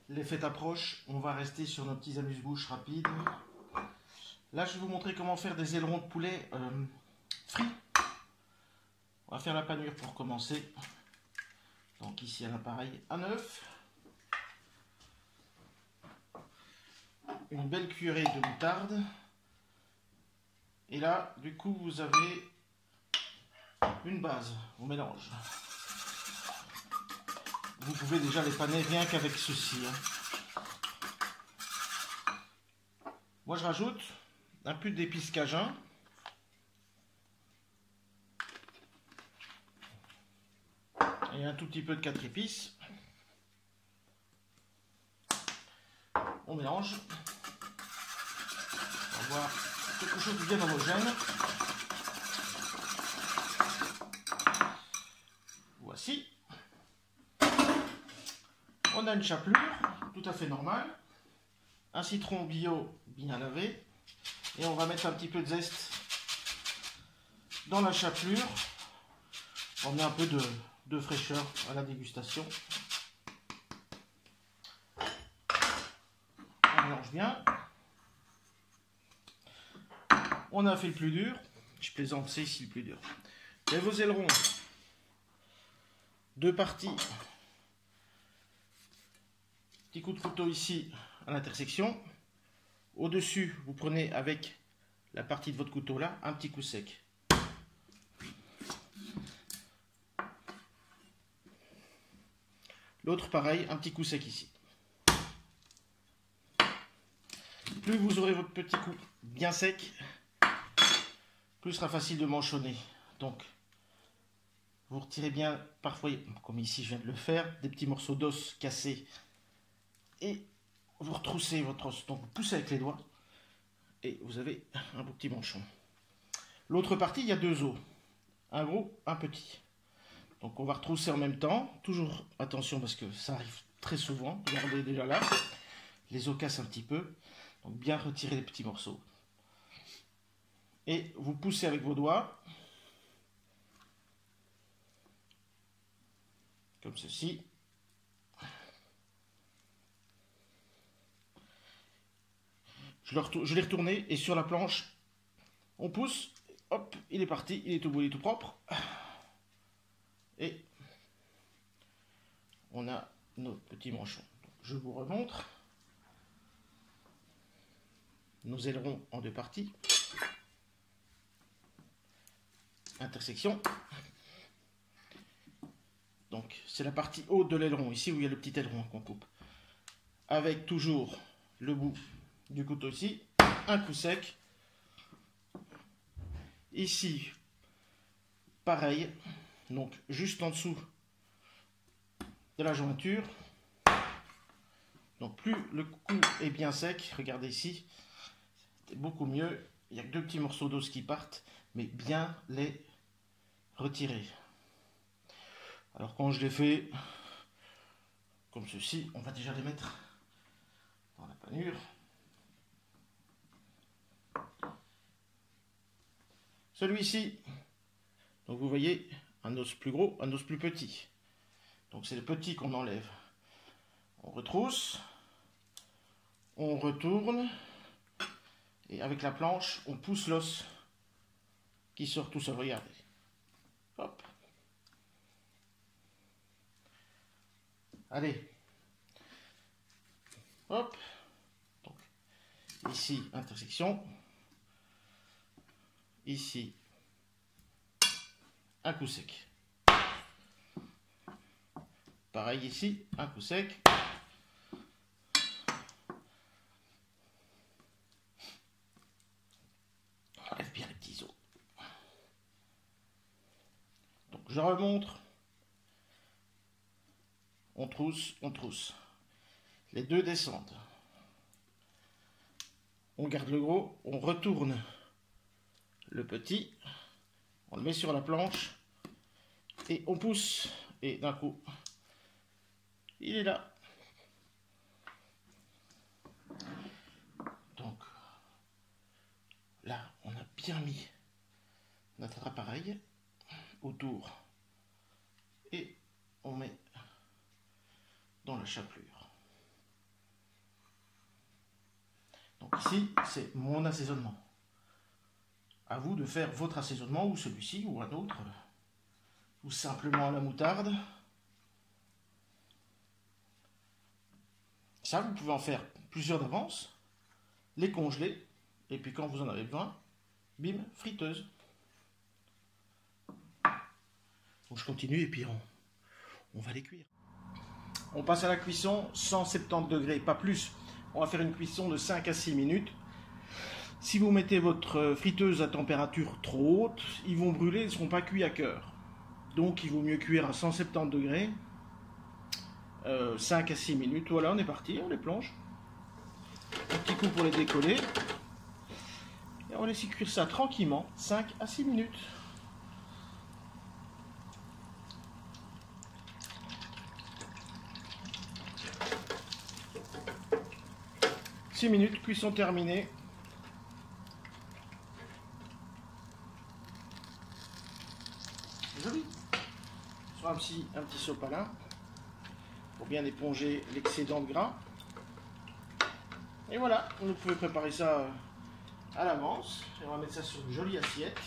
Les fêtes approchent, on va rester sur nos petits amuse-bouches rapides. Là, je vais vous montrer comment faire des ailerons de poulet frits. On va faire la panure pour commencer. Donc ici, un appareil à neuf. Une belle cuillerée de moutarde. Et là, du coup, vous avez une base au mélange. Vous pouvez déjà les paner rien qu'avec ceci. Moi, je rajoute un peu d'épices cajun. Et un tout petit peu de 4 épices. On mélange. On va avoir quelque chose de bien homogène. Voici. On a une chapelure tout à fait normale. Un citron bio bien lavé. Et on va mettre un petit peu de zeste dans la chapelure. On met un peu de fraîcheur à la dégustation. On mélange bien. On a fait le plus dur. Je plaisante, c'est ici le plus dur. Et vos ailerons, deux parties. Petit coup de couteau ici à l'intersection. Au-dessus, vous prenez avec la partie de votre couteau là, un petit coup sec. L'autre pareil, un petit coup sec ici. Plus vous aurez votre petit coup bien sec, plus sera facile de manchonner. Donc, vous retirez bien, parfois, comme ici je viens de le faire, des petits morceaux d'os cassés. Et vous retroussez votre os. Donc, vous poussez avec les doigts. Et vous avez un beau petit manchon. L'autre partie, il y a deux os. Un gros, un petit. Donc, on va retrousser en même temps. Toujours attention parce que ça arrive très souvent. Regardez déjà là. Les os cassent un petit peu. Donc, bien retirer les petits morceaux. Et vous poussez avec vos doigts. Comme ceci. Je l'ai retourné et sur la planche, on pousse. Hop, il est parti. Il est tout beau, il est tout propre. Et on a nos petits manchons. Je vous remontre. Nos ailerons en deux parties. Intersection. Donc c'est la partie haute de l'aileron, ici où il y a le petit aileron qu'on coupe. Avec toujours le bout du couteau ici, un coup sec. Ici, pareil, donc juste en dessous de la jointure. Donc plus le coup est bien sec, regardez ici, c'est beaucoup mieux. Il n'y a que deux petits morceaux d'os qui partent, mais bien les retirer. Alors quand je les fais comme ceci, on va déjà les mettre dans la panure. Celui-ci, donc vous voyez, un os plus gros, un os plus petit. Donc c'est le petit qu'on enlève. On retrousse, on retourne, et avec la planche, on pousse l'os qui sort tout seul. Regardez. Hop. Allez. Hop. Donc, ici, intersection. Ici, un coup sec. Pareil ici, un coup sec. On enlève bien les petits os. Donc je remontre. On trousse, on trousse. Les deux descendent. On garde le gros, on retourne le petit, on le met sur la planche et on pousse. Et d'un coup, il est là. Donc là, on a bien mis notre appareil autour et on met dans la chapelure. Ici, c'est mon assaisonnement. À vous de faire votre assaisonnement, ou celui-ci, ou un autre, ou simplement la moutarde. Ça, vous pouvez en faire plusieurs d'avance, les congeler, et puis quand vous en avez besoin, bim, friteuse. Donc je continue et puis on va les cuire. On passe à la cuisson, 170 degrés, pas plus. On va faire une cuisson de 5 à 6 minutes. Si vous mettez votre friteuse à température trop haute, ils vont brûler, ils ne seront pas cuits à cœur. Donc il vaut mieux cuire à 170 degrés, 5 à 6 minutes. Voilà, on est parti, on les plonge. Un petit coup pour les décoller. Et on va laisser cuire ça tranquillement, 5 à 6 minutes. Minutes, cuisson terminée. Joli. Sur un petit sopalin pour bien éponger l'excédent de gras. Et voilà, vous pouvez préparer ça à l'avance. On va mettre ça sur une jolie assiette.